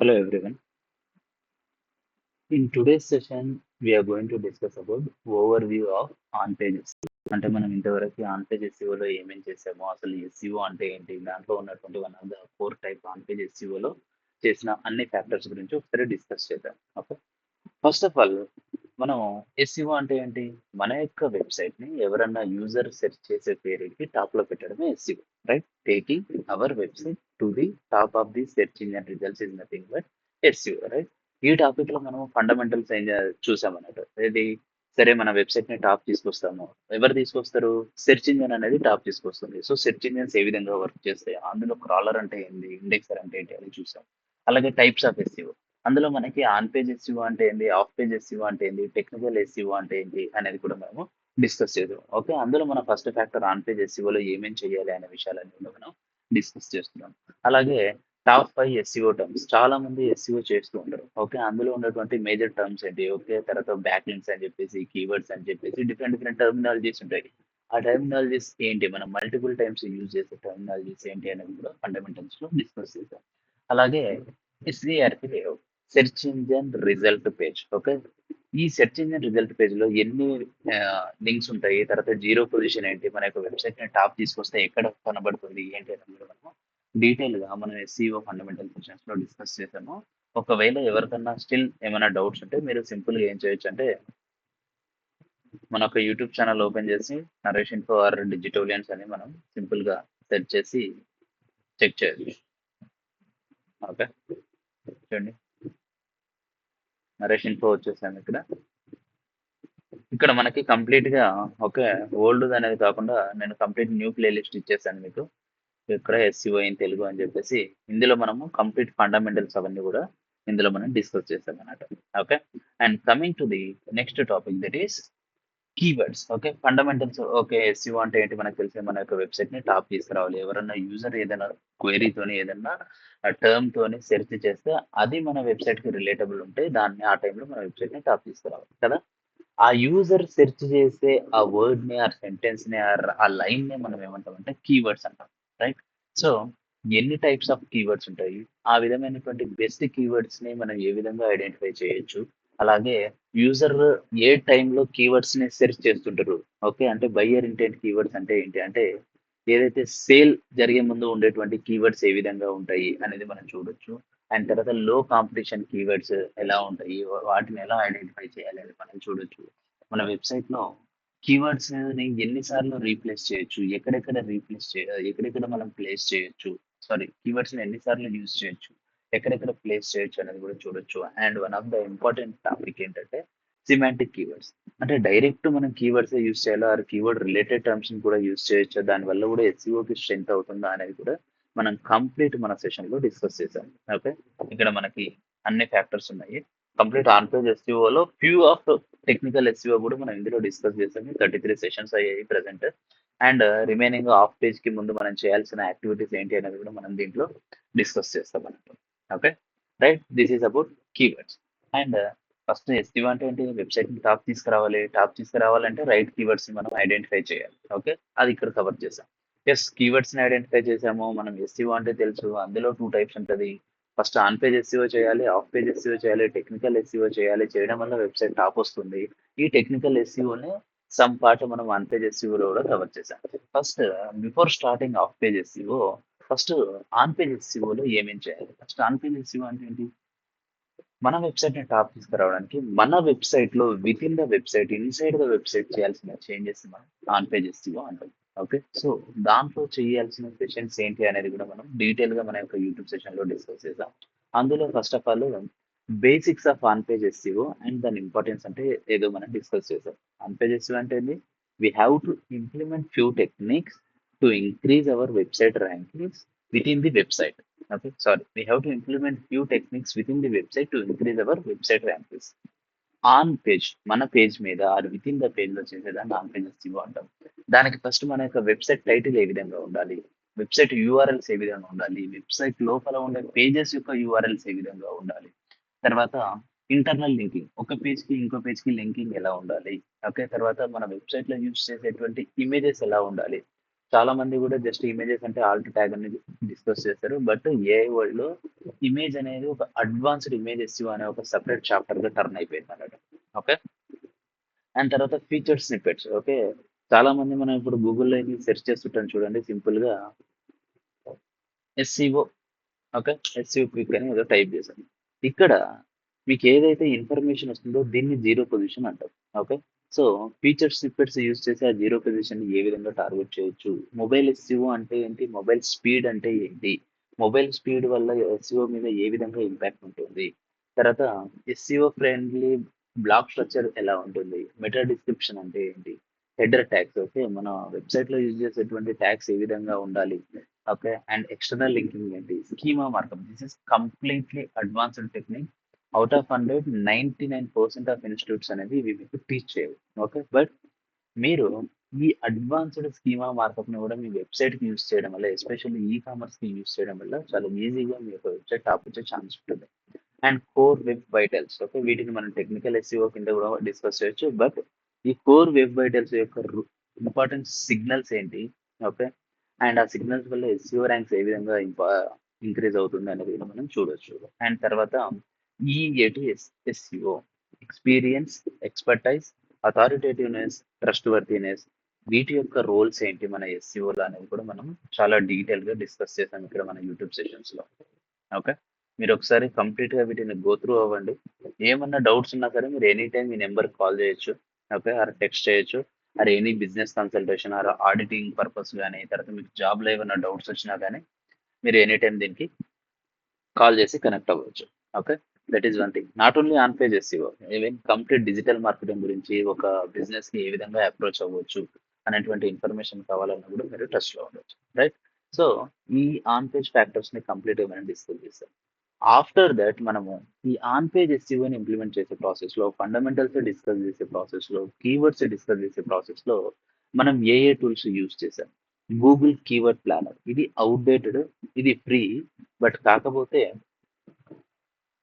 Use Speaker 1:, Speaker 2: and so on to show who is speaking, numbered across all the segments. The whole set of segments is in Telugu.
Speaker 1: Hello everyone. In today's session, we are going to discuss about overview of on page SCO. అంటే మనం ఇంతవరకు ఆన్ పేజ్ ఎస్సీఓలో ఏమేం చేసామో, అసలు ఎస్సీఓ అంటే ఏంటి, దాంట్లో ఉన్నటువంటి one of the four type on page ఎస్సీఓలో చేసిన అన్ని ఫ్యాక్టర్స్ గురించి ఒకసారి డిస్కస్ చేద్దాం. ఓకే, ఫస్ట్ ఆఫ్ ఆల్ మనం ఎస్సీఓ అంటే ఏంటి? మన యొక్క వెబ్సైట్ ని ఎవరన్నా యూజర్ సెర్చ్ చేసే పేరుకి టాప్ లో పెట్టడమే SCO, right? Taking our website to the top of the search engine results is nothing but SCO, right? ఈ టాపిక్ లో మనం ఫండమెంటల్స్ ఏం చూసాం అన్నట్టు. ఏది సరే, మన వెబ్సైట్ ని టాప్ తీసుకొస్తాము. ఎవరు తీసుకొస్తారు? సెర్చ్ ఇంజన్ అనేది టాప్ తీసుకొస్తుంది. సో సెర్చ్ ఇంజన్స్ ఏ విధంగా వర్క్ చేస్తాయి, అందులో క్రాలర్ అంటే ఏంది, ఇండెక్సర్ అంటే ఏంటి అది చూసాం. అలాగే టైప్స్ ఆఫ్ ఎస్సీఓ, అందులో మనకి ఆన్ పేజ్ ఎస్సీఓ అంటే ఏంది, ఆఫ్ పేజ్ ఎస్సీఓ అంటే ఏంది, టెక్నికల్ ఎస్సీఓ అంటే ఏంటి అనేది కూడా మనము డిస్కస్ చేద్దాం. ఓకే, అందులో మన ఫస్ట్ ఫ్యాక్టర్ ఆన్ పేజ్ ఎస్సీఓలో ఏమేం చేయాలి అనే విషయాలన్నీ కూడా మనం డిస్కస్ చేస్తున్నాం. అలాగే టాప్ 5 ఎస్సీఓ టర్మ్స్, చాలా మంది ఎస్సీఓ చేస్తూ ఉంటారు. ఓకే, అందులో ఉన్నటువంటి మేజర్ టర్మ్స్ ఏంటి? ఓకే, తర్వాత బ్యాక్ లింక్స్ అని చెప్పేసి, కీవర్డ్స్ అని చెప్పేసి డిఫరెంట్ డిఫరెంట్ టర్మినాలజీస్ ఉంటాయి. ఆ టర్మినాలజీస్ ఏంటి, మనం మల్టిపుల్ టైమ్స్ యూజ్ చేసే టర్మినాలజీస్ ఏంటి అనేది కూడా ఫండమెంటల్స్ లో డిస్కస్ చేద్దాం. అలాగే SERP layout, search engine result page. Okay, ఈ సెర్చ్ ఇంజన్ రిజల్ట్ పేజ్ లో ఎన్ని లింక్స్ ఉంటాయి, తర్వాత జీరో పొజిషన్ ఏంటి, మన యొక్క వెబ్సైట్ ని టాప్ తీసుకొస్తే ఎక్కడ కనబడుతుంది ఏంటి అనేది కూడా మనము డీటెయిల్ గా మనం ఎస్సీఓ ఫండమెంటల్ క్వశ్చన్స్ లో డిస్కస్ చేసాము. ఒకవేళ ఎవరికన్నా స్టిల్ ఏమైనా డౌట్స్ ఉంటే మీరు సింపుల్ గా ఏం చేయొచ్చు అంటే మన ఒక యూట్యూబ్ ఛానల్ ఓపెన్ చేసి నరేష్ ఇన్ఫో ఆర్ డిజిటోలియన్స్ అని మనం సింపుల్ గా సెర్చ్ చేసి చెక్ చేయొచ్చు. ఓకే, చూడండి, నరేష్ ఇన్ఫో వచ్చేసాము ఇక్కడ. ఇక్కడ మనకి కంప్లీట్ గా ఓకే, ఓల్డ్ అనేది కాకుండా నేను కంప్లీట్ న్యూ ప్లేలిస్ట్ ఇచ్చేసాను మీకు. ఇక్కడ ఎస్సీఓ ఇన్ తెలుగు అని చెప్పేసి ఇందులో మనము కంప్లీట్ ఫండమెంటల్స్ అవన్నీ కూడా ఇందులో మనం డిస్కస్ చేస్తాం అన్నమాట. Okay, and coming to the next topic, that is keywords. Okay, fundamentals. Okay, SCO అంటే ఏంటి మనకు తెలిసి, మన యొక్క వెబ్సైట్ ని టాప్ తీసుకురావాలి. ఎవరన్నా యూజర్ ఏదైనా క్వైరీ తోని ఏదైనా టర్మ్ తోని సెర్చ్ చేస్తే అది మన వెబ్సైట్ కి రిలేటబుల్ ఉంటే దాన్ని ఆ టైంలో మన వెబ్సైట్ ని టాప్ తీసుకురావాలి కదా. ఆ యూజర్ సెర్చ్ చేసే ఆ వర్డ్ ని, ఆ సెంటెన్స్ ని, ఆ లైన్ ని మనం ఏమంటాం అంటే కీవర్డ్స్ అంటాం, రైట్? సో ఎన్ని టైప్స్ ఆఫ్ కీవర్డ్స్ ఉంటాయి, ఆ విధమైనటువంటి బెస్ట్ కీవర్డ్స్ ని మనం ఏ విధంగా ఐడెంటిఫై చేయొచ్చు, అలాగే యూజర్ ఏ టైంలో కీవర్డ్స్ ని సెర్చ్ చేస్తుంటారు. ఓకే, అంటే బయ్యర్ ఇంటెంట్ కీవర్డ్స్ అంటే ఏంటి అంటే ఏదైతే సేల్ జరిగే ముందు ఉండేటువంటి కీవర్డ్స్ ఏ విధంగా ఉంటాయి అనేది మనం చూడొచ్చు. అండ్ తర్వాత లో కాంపిటీషన్ కీవర్డ్స్ ఎలా ఉంటాయి, వాటిని ఎలా ఐడెంటిఫై చేయాలి అనేది మనం చూడొచ్చు. మన వెబ్సైట్ లో కీవర్డ్స్ ని ఎన్నిసార్లు రీప్లేస్ చేయొచ్చు, ఎక్కడెక్కడ మనం ప్లేస్ చేయొచ్చు, సారీ, కీవర్డ్స్ ని ఎన్నిసార్లు యూజ్ చేయొచ్చు, ఎక్కడెక్కడ ప్లేస్ చేయొచ్చు అనేది కూడా చూడొచ్చు. And one of the important topic ఏంటంటే సిమాంటిక్ కీవర్డ్స్, అంటే డైరెక్ట్ మనం కీవర్డ్స్ యూజ్ చేయాలా, ఆ కీవర్డ్ రిలేటెడ్ టర్మ్స్ ని కూడా యూజ్ చేయొచ్చు, దాని వల్ల కూడా ఎస్సీఓకి స్ట్రెంత్ అవుతుందా అనేది కూడా మనం కంప్లీట్ మన సెషన్ లో డిస్కస్ చేసాం. ఓకే, ఇక్కడ మనకి అన్ని ఫ్యాక్టర్స్ ఉన్నాయి. కంప్లీట్ ఆన్ పేజ్ ఎస్సీఓలో ఫ్యూ ఆఫ్ టెక్నికల్ ఎస్సీఓ కూడా మనం ఇందులో డిస్కస్ చేసాము. 33 సెషన్స్ అయ్యాయి present. And remaining off page కి ముందు మనం చేయాల్సిన యాక్టివిటీస్ ఏంటి అనేది కూడా మనం దీంట్లో డిస్కస్ చేస్తాం అన్నట్టు. Okay, right, this is about keywords. And first SCO అంటే ఏంటి? వెబ్సైట్ ని టాప్ తీసుకురావాలి. టాప్ తీసుకురావాలంటే రైట్ కీవర్డ్స్ ని మనం ఐడెంటిఫై చేయాలి. ఓకే, అది ఇక్కడ కవర్ చేసాం. ఎస్, కీవర్డ్స్ ని ఐడెంటిఫై చేసాము. మనం ఎస్సీఓ అంటే తెలుసు, అందులో 2 టైప్స్ ఉంటది. ఫస్ట్ ఆన్ పేజ్ ఎస్సీఓ చేయాలి, ఆఫ్ పేజ్ ఎస్సీఓ చేయాలి, టెక్నికల్ ఎస్సీఓ చేయాలి. చేయడం వల్ల వెబ్సైట్ టాప్ వస్తుంది. ఈ టెక్నికల్ ఎస్సీఓని సమ్ పార్ట్ మనం ఆన్ పేజ్ ఎస్సీఓలో కూడా కవర్ చేసాం. First before starting off page SEO, first on page ఎస్సీఓలో ఏమేం చేయాలి? ఫస్ట్ ఆన్ పేజ్ ఎస్సీఓ అంటే ఏంటి? మన వెబ్సైట్ ని టాప్ తీసుకురావడానికి మన వెబ్సైట్ లో with in the website, inside the website చేయాల్సిన చేంజెస్ మనం ఆన్ పేజ్ ఎస్సీఓ అంటాం. ఓకే, సో దాంట్లో చేయాల్సిన సెషన్స్ ఏంటి అనేది కూడా మనం డీటెయిల్ గా మన యొక్క యూట్యూబ్ సెషన్ లో డిస్కస్ చేద్దాం. అందులో first of all basics of on page SCO and దాని ఇంపార్టెన్స్ అంటే ఏదో మనం డిస్కస్ చేద్దాం. ఆన్ పేజ్ ఎస్సీఓ అంటే ఏంటి? We have to implement few techniques to increase our website rankings with in the website. Okay, sorry, we have to implement few techniques within the website to increase our website rankings. On page, మన పేజ్ మీద or with in the page లో చేసేదాన్ని ఆన్ పేజ్ ఎస్సీఓ అంటాం. దానికి ఫస్ట్ మన యొక్క వెబ్సైట్ టైటిల్ ఏ విధంగా ఉండాలి, వెబ్సైట్ యూఆర్ఎల్స్ ఏ విధంగా ఉండాలి, వెబ్సైట్ లోపల ఉండే పేజెస్ యొక్క యూఆర్ఎల్స్ ఏ విధంగా ఉండాలి, తర్వాత ఇంటర్నల్ లింకింగ్, ఒక పేజ్ కి ఇంకో పేజ్ కి లింకింగ్ ఎలా ఉండాలి. ఓకే, తర్వాత మన వెబ్సైట్ లో యూజ్ చేసేటువంటి ఇమేజెస్ ఎలా ఉండాలి, చాలా మంది కూడా జస్ట్ ఇమేజెస్ అంటే ఆల్ట్ ట్యాగ్ అని డిస్కస్ చేస్తారు. బట్ ఏఐ వరల్డ్ లో ఇమేజ్ అనేది ఒక అడ్వాన్స్డ్ ఇమేజ్ ఎస్యూ అనే ఒక సెపరేట్ చాప్టర్ గా టర్న్ అయిపోయింది అన్నట్టు. ఓకే. అండ్ తర్వాత ఫీచర్ స్నిప్పెట్స్. ఓకే. చాలా మంది మనం ఇప్పుడు గూగుల్లో సెర్చ్ చేస్తుంటాం చూడండి, సింపుల్ గా ఎస్సీఓ. ఓకే. ఎస్సీఓ క్విక్ అని ఏదో టైప్ చేశాను. ఇక్కడ మీకు ఏదైతే ఇన్ఫర్మేషన్ వస్తుందో దీన్ని జీరో పొజిషన్ అంటారు. Okay. So feature snippets use చేసి ఆ జీరో పొజిషన్ ఏ విధంగా టార్గెట్ చేయొచ్చు, మొబైల్ ఎస్సీఓ అంటే ఏంటి, మొబైల్ స్పీడ్ అంటే ఏంటి, మొబైల్ స్పీడ్ వల్ల ఎస్సీఓ మీద ఏ విధంగా ఇంపాక్ట్ ఉంటుంది, తర్వాత ఎస్సీఓ ఫ్రెండ్లీ బ్లాక్ స్ట్రక్చర్ ఎలా ఉంటుంది, మెటా డిస్క్రిప్షన్ అంటే ఏంటి, హెడర్ ట్యాగ్స్. ఓకే. మన వెబ్సైట్ లో యూజ్ చేసేటువంటి ట్యాగ్స్ ఏ విధంగా ఉండాలి. ఓకే. అండ్ ఎక్స్టర్నల్ లింకింగ్ ఏంటి, schema markup. This is completely advanced technique. Out of 100 99% of institutes అనేది ఇవి మీకు టీచ్ చేయవు. ఓకే. బట్ మీరు ఈ అడ్వాన్స్డ్ స్కీమా మార్కప్ ని కూడా మీ వెబ్సైట్ కి యూస్ చేయడం వల్ల, ఎస్పెషల్లీ ఈ కామర్స్ కి యూస్ చేయడం వల్ల చాలా ఈజీగా మీ యొక్క వెబ్సైట్ టాప్ వచ్చే ఛాన్స్ ఉంటుంది. And core web vitals. Okay. వీటిని మనం టెక్నికల్ ఎస్ఈఓ కింద కూడా డిస్కస్ చేయొచ్చు. బట్ ఈ కోర్ వెబ్ వైటల్స్ యొక్క ఇంపార్టెంట్ సిగ్నల్స్ ఏంటి. ఓకే. అండ్ ఆ సిగ్నల్స్ వల్ల ఎస్ఈఓ ర్యాంక్స్ ఏ విధంగా ఇంక్రీజ్ అవుతుంది అనేది కూడా మనం చూడొచ్చు. అండ్ తర్వాత EAT SEO, experience, expertise, authoritativeness, trustworthiness, వీటి యొక్క రోల్స్ ఏంటి మన ఎస్ఈఓలో అనేది కూడా మనం చాలా డీటెయిల్ గా డిస్కస్ చేసాం ఇక్కడ మన యూట్యూబ్ సెషన్స్ లో. ఓకే. మీరు ఒకసారి కంప్లీట్ గా వీటిని గో త్రూ అవ్వండి. ఏమన్నా డౌట్స్ ఉన్నా సరే మీరు ఎనీ టైం ఈ నెంబర్ కాల్ చేయొచ్చు. ఓకే. ఆర్ టెక్స్ట్ చేయొచ్చు. Or any business consultation or auditing purpose కానీ, తర్వాత మీకు జాబ్ లో ఏమైనా డౌట్స్ వచ్చినా కానీ మీరు ఎనీ టైం దీనికి కాల్ చేసి కనెక్ట్ అవ్వచ్చు. Okay. That is one thing. Not only on page SCO, even complete digital marketing గురించి ఒక బిజినెస్ ని ఏ విధంగా అప్రోచ్ అవ్వచ్చు అనేటువంటి ఇన్ఫర్మేషన్ కావాలన్నా కూడా మీరు టచ్ లో ఉండొచ్చు. రైట్. సో ఈ ఆన్ పేజ్ ఫ్యాక్టర్స్ ని కంప్లీట్ గా మనం డిస్కస్ చేస్తాం. ఆఫ్టర్ దట్ మనము ఈ ఆన్ పేజ్ ఎస్సీఓని ఇంప్లిమెంట్ చేసే ప్రాసెస్ లో, ఫండమెంటల్స్ డిస్కస్ చేసే ప్రాసెస్ లో, కీవర్డ్స్ డిస్కస్ చేసే ప్రాసెస్ లో మనం ఏ ఏ టూల్స్ యూజ్ చేసాం. గూగుల్ కీవర్డ్ ప్లానర్ ఇది అవుట్డేటెడ్, ఇది ఫ్రీ. బట్ కాకపోతే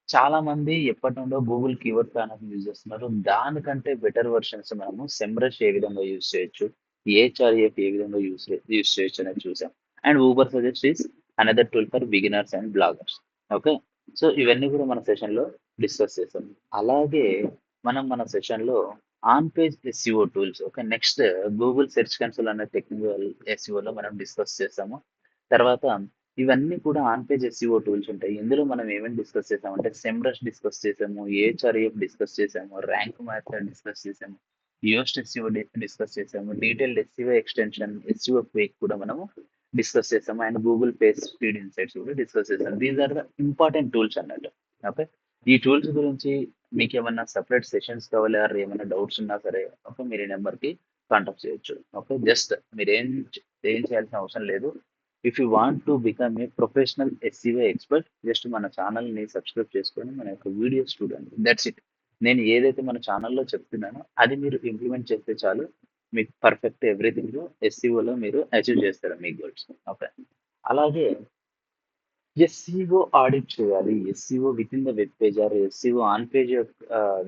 Speaker 1: చాలా మంది ఎప్పటి నుండో గూగుల్ కీవర్డ్ ప్లానర్ యూజ్ చేస్తున్నారు. దానికంటే బెటర్ వర్షన్స్ మనము సెమ్రష్ ఏ విధంగా యూజ్ చేయొచ్చు, ఏహెచ్ఆర్ఎఫ్ ఏ విధంగా యూజ్ చేయొచ్చు అనేది చూసాం. And Uber suggest is another tool for beginners and bloggers. Okay. So ఇవన్నీ కూడా మన సెషన్ లో డిస్కస్ చేసాం. అలాగే మనం మన సెషన్ లో on page SEO tools, okay, next Google search console అనే టెక్నికల్ ఎస్ఈఓ లో మనం డిస్కస్ చేసాము. తర్వాత ఇవన్నీ కూడా ఆన్ పేజ్ ఎస్ఈఓ టూల్స్ ఉంటాయి. ఇందులో మనం ఏమేమి డిస్కస్ చేసామంటే సెమ్రష్ డిస్కస్ చేసాము, ఏహెచ్ఆర్ఎఫ్ డిస్కస్ చేసాము, ర్యాంక్ మాస్టర్ డిస్కస్ చేసాము, యోస్ట్ ఎస్ఈఓ డిస్కస్ చేసాము, detailed SEO extension, SEO quake కూడా మనము డిస్కస్ చేసాము. And Google page speed insights కూడా డిస్కస్ చేసాము. These are the important tools అన్నట్టు. ఓకే. ఈ టూల్స్ గురించి మీకు ఏమన్నా సపరేట్ సెషన్స్ కావాలి, ఆర్ ఏమైనా డౌట్స్ ఉన్నా సరే ఓకే మీరు ఈ నెంబర్కి కాంటాక్ట్ చేయొచ్చు. ఓకే. జస్ట్ మీరు ఏం చేయాల్సిన అవసరం లేదు. If you want to become a professional SCO expert, just మన ఛానల్ని సబ్స్క్రైబ్ చేసుకొని మన యొక్క వీడియోస్ చూడండి. That's it. నేను ఏదైతే మన ఛానల్లో చెప్తున్నానో అది మీరు ఇంప్లిమెంట్ చేస్తే చాలు, మీకు పర్ఫెక్ట్ ఎవ్రీథింగ్ ఎస్సీఓలో మీరు అచీవ్ చేస్తారు మీ గోల్స్. ఓకే. అలాగే ఎస్సీఓ ఆడిట్ చేయాలి, SCO with in the web page or SCO on page,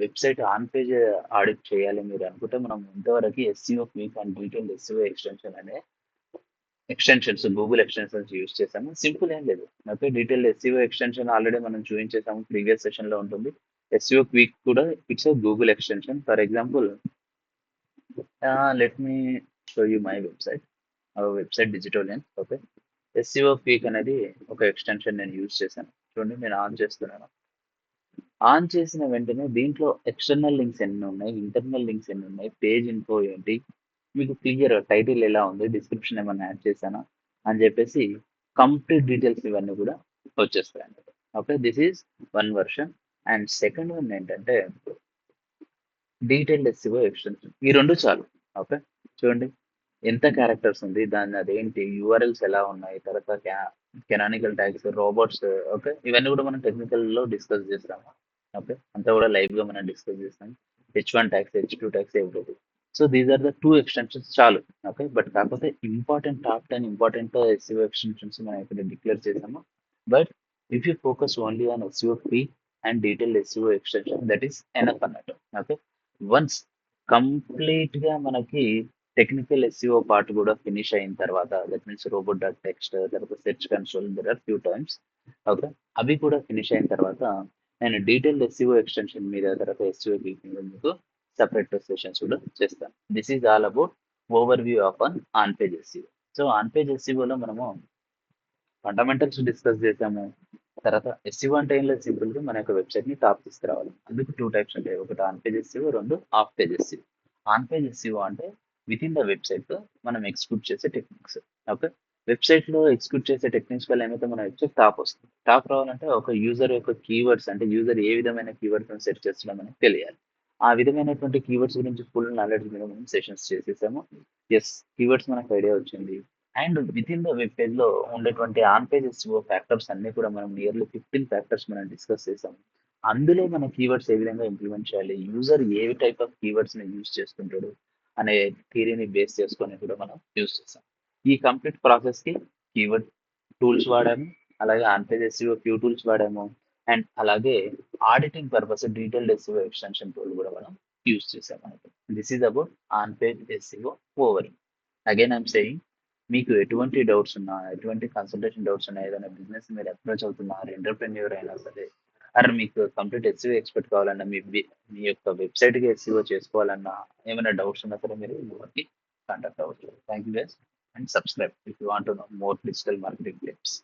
Speaker 1: website on page audit చేయాలి మీరు అనుకుంటే మనం ఇంతవరకు SCO quick and detail SEO extension అనే ఎక్స్టెన్షన్స్, గూగుల్ ఎక్స్టెన్షన్స్ యూజ్ చేసాము. సింపుల్ ఏం లేదు. Okay. Detail SEO extension already మనం చూపించేసాము, ప్రీవియస్ సెషన్ లో ఉంటుంది. ఎస్సీఓ క్విక్ కూడా it's Google extension. For example let me show you my website, website డిజిటోలియన్. Okay. SCO quick అనేది ఒక ఎక్స్టెన్షన్ నేను యూజ్ చేశాను. చూడండి నేను ఆన్ చేస్తున్నాను. ఆన్ చేసిన వెంటనే దీంట్లో ఎక్స్టర్నల్ లింక్స్ ఎన్ని ఉన్నాయి, ఇంటర్నల్ లింక్స్ ఎన్ని ఉన్నాయి, పేజ్ ఇన్ఫో ఏంటి, మీకు క్లియర్ టైటిల్ ఎలా ఉంది, డిస్క్రిప్షన్ ఏమైనా యాడ్ చేశానా అని చెప్పేసి కంప్లీట్ డీటెయిల్స్ ఇవన్నీ కూడా వచ్చేస్తాయి అన్నమాట. Okay. This is one version. And second one ఏంటంటే డీటెయిల్డ్ ఎస్సీఓ ఎక్స్టెన్షన్. ఈ రెండు చాలు. ఓకే. చూడండి ఎంత క్యారెక్టర్స్ ఉంది, దాన్ని అదేంటి, యూఆర్ఎల్స్ ఎలా ఉన్నాయి, తర్వాత కెనానికల్ ట్యాగ్స్, రోబోట్స్. ఓకే. ఇవన్నీ కూడా మనం టెక్నికల్ లో డిస్కస్ చేస్తాము. ఓకే. అంతా కూడా లైవ్ గా మనం డిస్కస్ చేస్తాం. H1 tags, H2 tags, everything. So these are the two extensions చాలు. ఓకే. బట్ కాకపోతే important top 10 important SEO extensions మనం ఇక్కడ డిక్లేర్ చేసాము. But if you focus only on SEO P and detail SEO extension, that is enough అన్నట్టు. ఓకే. వన్స్ కంప్లీట్ గా మనకి టెక్నికల్ ఎస్ఈఓ పార్ట్ కూడా ఫినిష్ అయిన తర్వాత that means robot dot text తర్వాత search console there are few times. Okay, అవి కూడా ఫినిష్ అయిన తర్వాత నేను డీటెయిల్ ఎస్ఈఓ ఎక్స్టెన్షన్ మీద తర్వాత ఎస్ఈఓ మీకు సపరేట్ సెషన్స్ కూడా చేస్తాను. This is all about overview of on page SEO. So on page ఎస్ఈఓలో మనము ఫండమెంటల్స్ డిస్కస్ చేసాము. తర్వాత ఎస్ఈఓ అంటే ఏం లేదు, సింపుల్ గా మన యొక్క వెబ్సైట్ ని టాప్ తీసుకురావాలి. అందుకు టూ టైప్స్ ఉంటాయి, ఒకటి ఆన్ పేజ్ ఎస్ఈఓ, రెండు of page SEO. On page SEO అంటే విత్ ఇన్ ద వెబ్సైట్ మనం ఎగ్జిక్యూట్ చేసే టెక్నిక్స్. ఓకే, వెబ్సైట్ లో ఎగ్జిక్యూట్ చేసే టెక్నిక్స్ వల్ల ఏమైతే మన వెబ్సైట్ టాప్ వస్తుంది. టాప్ రావాలంటే ఒక యూజర్ యొక్క కీవర్డ్స్, అంటే యూజర్ ఏ విధమైన కీవర్డ్స్ సెర్చ్ చేస్తున్నాం మనకి తెలియాలి. ఆ విధమైనటువంటి కీవర్డ్స్ గురించి ఫుల్ నాలెడ్జ్ మీద మనం సెషన్స్ చేసేసాము. ఎస్, కీవర్డ్స్ మనకు ఐడియా వచ్చింది. And with in the web page లో ఉండేటువంటి ఆన్ పేజ్ ఎస్ఈఓ ఫ్యాక్టర్స్ అన్ని కూడా మనం నియర్లీ 15 ఫ్యాక్టర్స్ మనం డిస్కస్ చేసాం. అందులో మన కీవర్డ్స్ ఏ విధంగా ఇంప్లిమెంట్ చేయాలి, user A type of keywords ని యూజ్ చేస్తుంటాడు అనే థియరీని బేస్ చేసుకొని కూడా మనం యూజ్ చేసాం. ఈ కంప్లీట్ ప్రాసెస్ కి కీవర్డ్ టూల్స్ వాడాము, అలాగే on page SEO few tools వాడాము, అండ్ అలాగే auditing purpose detailed SEO extension tool కూడా మనం యూజ్ చేసాం మనకి. This is about on page SEO over. Again I'm saying, మీకు ఎటువంటి డౌట్స్ ఉన్నా, ఎటువంటి కన్సల్టేషన్ డౌట్స్ ఉన్నా, ఏదైనా బిజినెస్ మీరు అప్రోచ్ అవుతున్నారు, ఎంటర్ప్రెన్యూర్ అయినా సరే, అరే మీకు కంప్లీట్ ఎస్సీఓ ఎక్స్పెక్ట్ కావాలన్నా, మీ యొక్క వెబ్సైట్కి ఎస్సీఓ చేసుకోవాలన్నా, ఏమైనా డౌట్స్ ఉన్నా సరే మీరు కాంటాక్ట్ అవ్వచ్చు. Thank you guys, and subscribe if you want to know more digital marketing tips.